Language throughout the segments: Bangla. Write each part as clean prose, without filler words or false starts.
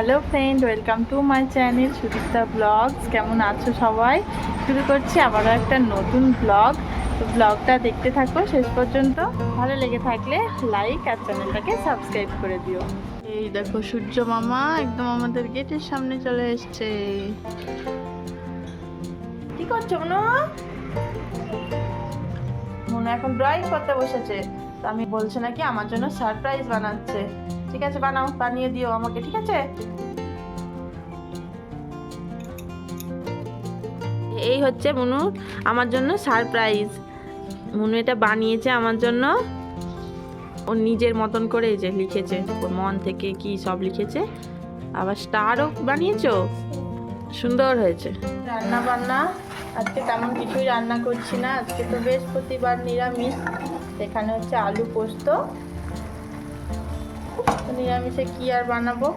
Hello friend, welcome to my channel Sudipta blogs. কেমন আছো সবাই? শুরু করছি আবারও একটা নতুন ব্লগ। তো ব্লগটা দেখতে থাকো শেষ পর্যন্ত। ভালো লেগে থাকলে লাইক আর চ্যানেলটাকে সাবস্ক্রাইব করে দিও। এই দেখো সূর্য মামা একদম আমাদের গেটের সামনে চলে এসছে। কি করছো মনু? মনু এখন ড্রয়িং করতে বসেছে। তো আমি বলছি নাকি আমার জন্য সারপ্রাইজ বানাচ্ছে। ঠিক আছে, বানাও, বানিয়ে দিও আমাকে, ঠিক আছে? এই হচ্ছে মনু আমার জন্য সারপ্রাইজ। মনু এটা বানিয়েছে আমার জন্য, ও নিজের মতন করে এই যে লিখেছে, ওর মন থেকে কি সব লিখেছে। আবার স্টারও বানিয়েছো, সুন্দর হয়েছে। রান্না বান্না আজকে তেমন কিছুই রান্না করছি না, আজকে তো বৃহস্পতিবার, নিরামিষ। এখানে হচ্ছে আলু পোস্ত। নিরামিষে কি আর বানাবো,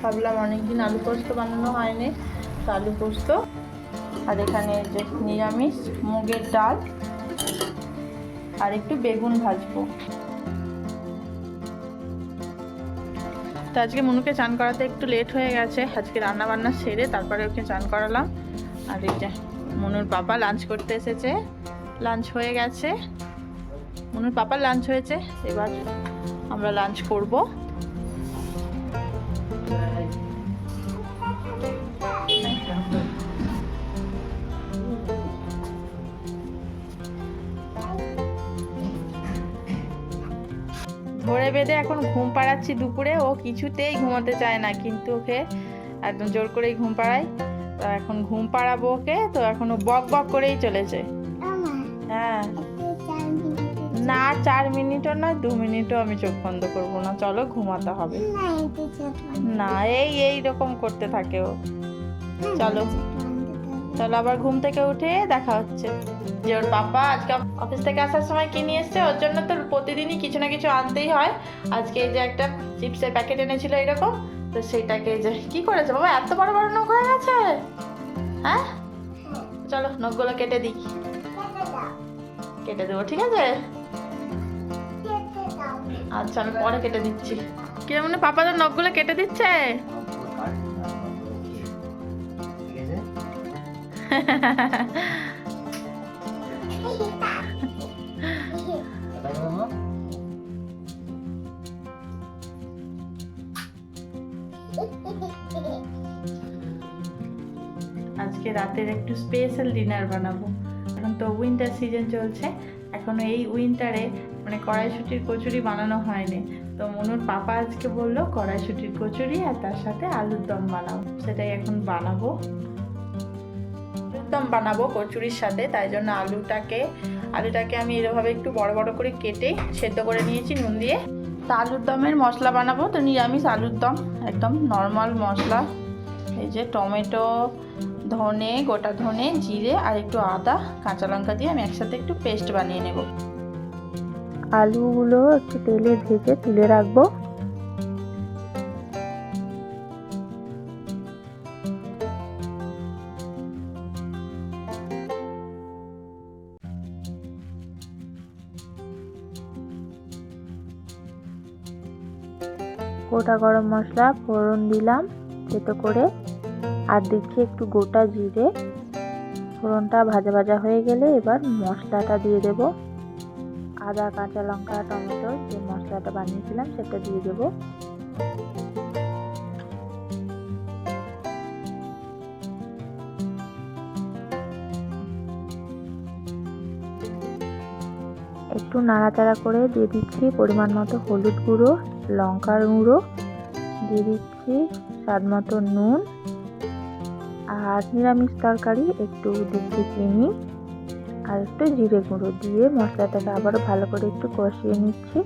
ভাবলাম অনেকদিন আলু পোস্ত বানানো হয়নি, তো আলু পোস্ত। আর এখানে যে নিরামিষ মুগের ডাল আর একটু বেগুন ভাজবো। তো আজকে মনুকে চান করাতে একটু লেট হয়ে গেছে, আজকে রান্না বান্না সেরে তারপরে ওকে চান করালাম। আর এই যে মনুর পাপা লাঞ্চ করতে এসেছে, লাঞ্চ হয়ে গেছে, মনুর পাপার লাঞ্চ হয়েছে, এবার আমরা লাঞ্চ করব। ধরে বেঁধে এখন ঘুম পাড়াচ্ছি দুপুরে, ও কিছুতেই ঘুমাতে চায় না, কিন্তু ওকে একদম জোর করেই ঘুম পাড়াই। তো এখন ঘুম পাড়াবো ওকে, তো এখন ও বক বক করেই চলেছে। হ্যাঁ, না 4 মিনিটও না 2 মিনিটও আমি চোখ বন্ধ করবো না, চলো ঘুমাতে হবে। না এই রকম করতে থাকে ও। চলো চলো, আবার ঘুম থেকে উঠে দেখা হচ্ছে। যে ওর পাপা আজকে অফিস থেকে আসার সময় কি নিয়ে এসছে, ওর জন্য তো প্রতিদিনই কিছু না কিছু আনতেই হয়। আজকে এই যে একটা চিপসের প্যাকেট এনেছিল এরকম, তো সেইটাকে যে কি করেছে বাবা, এত বড় বড় নখ হয়ে গেছে। হ্যাঁ, চলো নখগুলো কেটে দিই। কেটে দেবো, ঠিক আছে? আচ্ছা, আমি পরে কেটে দিচ্ছি। কি মনে পাপা তো নখগুলো কেটে দিচ্ছে। আজকে রাতের একটু স্পেশাল ডিনার বানাবো। এখন তো উইন্টার সিজন চলছে, এখনো এই উইন্টারে মানে কড়াইশুঁটির কচুরি বানানো হয়নি। তো মনুর পাপা আজকে বললো কড়াইশুঁটির কচুরি আর তার সাথে আলুর দম বানাও, সেটাই এখন বানাবো। আলুর দম বানাবো কচুরির সাথে, তাই জন্য আলুটাকে আমি এভাবে একটু বড় বড় করে কেটে সেদ্ধ করে নিয়েছি নুন দিয়ে। তো আলুর দমের মশলা বানাবো, তো নিরামিষ আলুর দম, একদম নর্মাল মশলা। এই যে টমেটো, ধনে, গোটা ধনে, জিরে আর একটু আদা, কাঁচা লঙ্কা দিয়ে আমি একসাথে একটু পেস্ট বানিয়ে নেব। আলুগুলো একটু তেলে ভেজে তুলে রাখবো। গোটা গরম মশলা ফোড়ন দিলাম থেতো করে, আর দিচ্ছি একটু গোটা জিরে। ফোড়নটা ভাজা ভাজা হয়ে গেলে এবার মশলাটা দিয়ে দেব। আদা, কাঁচা লঙ্কা, টমেটো যে মশলাটা বানিয়েছিলাম সেটা দিয়ে দেব। একটু নাড়াচাড়া করে দিয়ে দিচ্ছি পরিমাণ মতো হলুদ গুঁড়ো, লঙ্কার গুঁড়ো, দিয়ে দিচ্ছি স্বাদ মতো নুন, আর নিরামিষ তরকারি একটু দিচ্ছি চিনি আর একটু জিরে গুঁড়ো দিয়ে মশলাটাকে আবারও ভালো করে একটু কষিয়ে নিচ্ছি।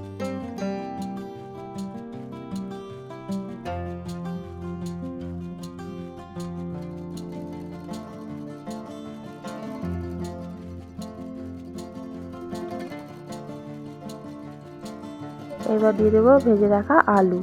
এবার দিয়ে দেবো ভেজে রাখা আলু।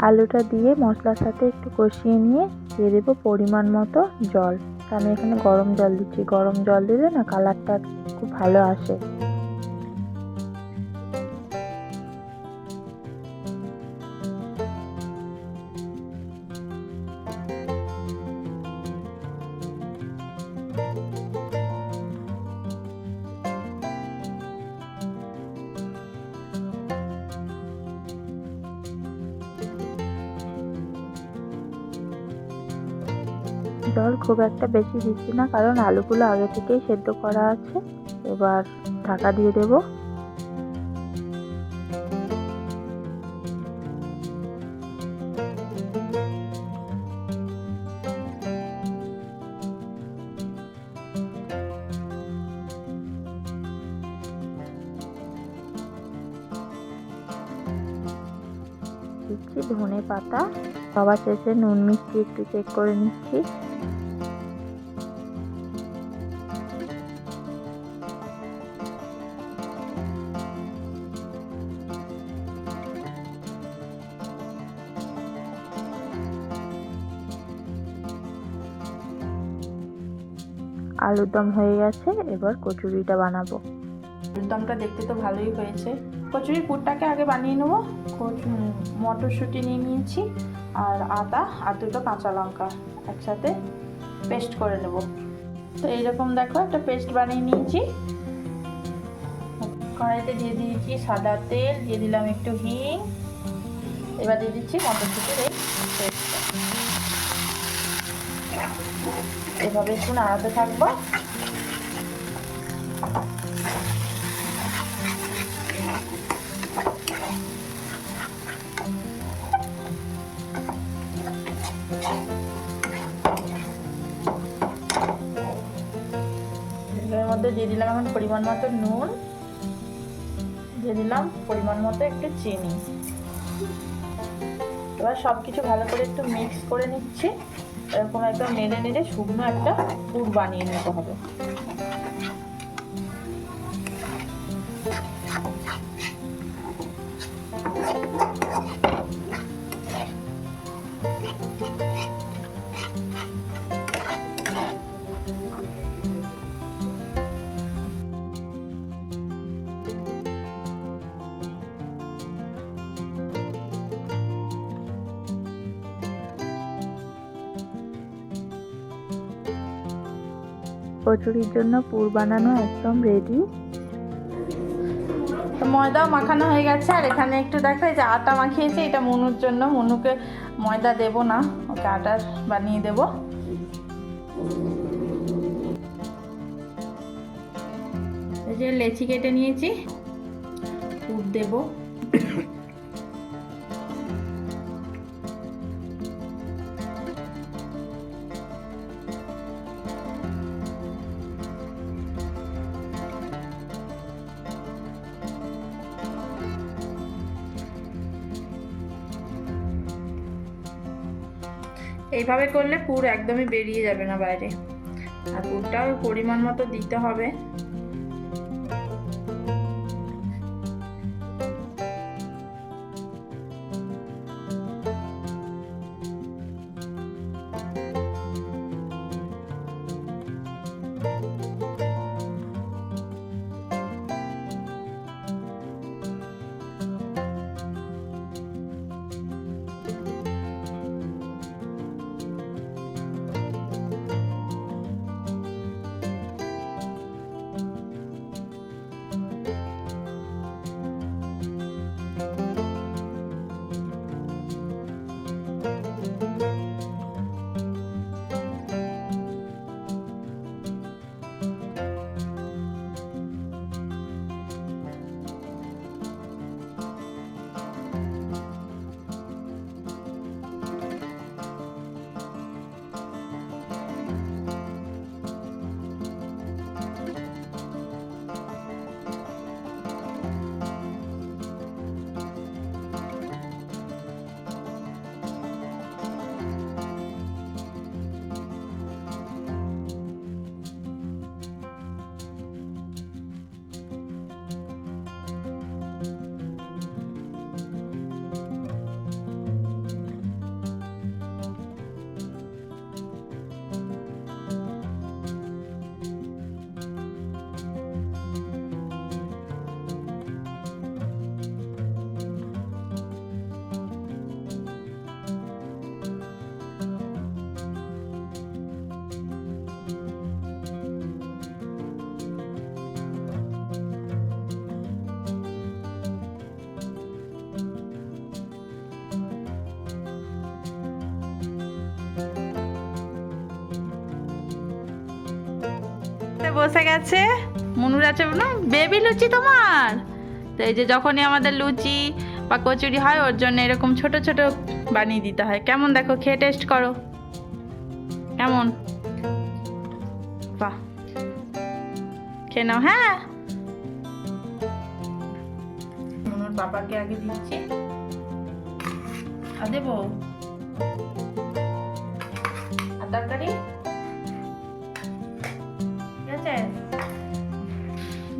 আলুটা দিয়ে মশলার সাথে একটু কষিয়ে নিয়ে দিয়ে দেবো পরিমাণ মতো জল। তো আমি এখানে গরম জল দিচ্ছি, গরম জল দিলে না কালারটা খুব ভালো আসে। জল খুব একটা বেশি দিচ্ছি না, কারণ আলুগুলো আগে থেকেই সেদ্ধ করা আছে। এবার ঢাকা দিয়ে দেব। দিচ্ছি ধনে পাতা, সবার শেষে নুন মিষ্টি একটু চেক করে নিচ্ছি। আলুর দম হয়ে গেছে, এবার কচুরিটা বানাবো। আলুর দমটা দেখতে তো ভালোই হয়েছে। কচুরির পুরটাকে আগে বানিয়ে নেবো। মটরশুঁটি নিয়ে নিয়েছি, আর আদা আর দুটো কাঁচা লঙ্কা একসাথে পেস্ট করে নেব। তো এইরকম দেখো একটা পেস্ট বানিয়ে নিয়েছি। কড়াইতে দিয়ে দিয়েছি সাদা তেল, দিয়ে দিলাম একটু হিং, এবার দিয়ে দিচ্ছি মটরশুঁটির এই পেস্টটা। এভাবে একটু নাড়াতে থাকবো। এর মধ্যে দিয়ে দিলাম এখন পরিমাণ মতো নুন, দিয়ে দিলাম পরিমাণ মতো একটু চিনি। এবার সব কিছু ভালো করে একটু মিক্স করে নিচ্ছি। এরকম একদম নেড়ে নেড়ে শুকনো একটা পুর বানিয়ে নিতে হবে। কচুরির জন্য পুর বানানো একদম রেডি। তো ময়দাও মাখানো হয়ে গেছে, আর এখানে একটু দেখো এই যে আটা মাখিয়েছি, এটা মনুর জন্য। মনুকে ময়দা দেব না, ওকে আটা বানিয়ে দেব। এই যে লেচি কেটে নিয়েছি, পুর দেব। এইভাবে করলে পুর একদমই বেরিয়ে যাবে না বাইরে, আর পুরটাও পরিমাণ মতো দিতে হবে। বসে গেছে। মুনুর আছে না বেবি লুচি তোমার। তো এই যে যখনই আমাদের লুচি বা কচুরি হয় ওর জন্য এরকম ছোট ছোট বানিয়ে দিতে হয়। কেমন দেখো, খেয়ে টেস্ট করো কেমন। বাহ, খেয়ে নাও। হ্যাঁ, মুনুর বাবাকে আগে দিচ্ছি। আর দেবো আর তরকারি, ঠিক আছে।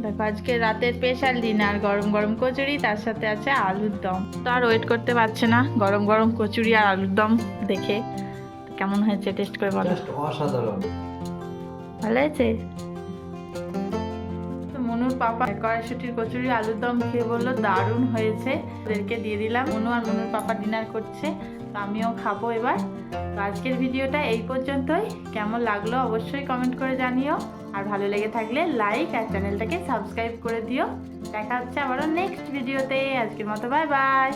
দেখো আজকে রাতের স্পেশাল ডিনার, গরম গরম কচুরি, তার সাথে আছে আলুর দম। তো আর ওয়েট করতে পারছে না গরম গরম কচুরি আর আলুর দম দেখে। কেমন হয়েছে টেস্ট করে বলো। অসাধারণ, ভালো হয়েছে। মনুর পাপা কড়াইশুটির কচুরি আলুর দম খেয়ে বললো দারুণ হয়েছে। ওদেরকে দিয়ে দিলাম। মনু আর মনুর পাপা ডিনার করছে, তো আমিও খাবো এবার। তো আজকের ভিডিওটা এই পর্যন্তই। কেমন লাগলো অবশ্যই কমেন্ট করে জানিও। আর ভালো লেগে থাকলে লাইক আর চ্যানেলটাকে সাবস্ক্রাইব করে দিও। দেখা হচ্ছে আবারও নেক্সট ভিডিওতে। আজকের মতো বাই বাই।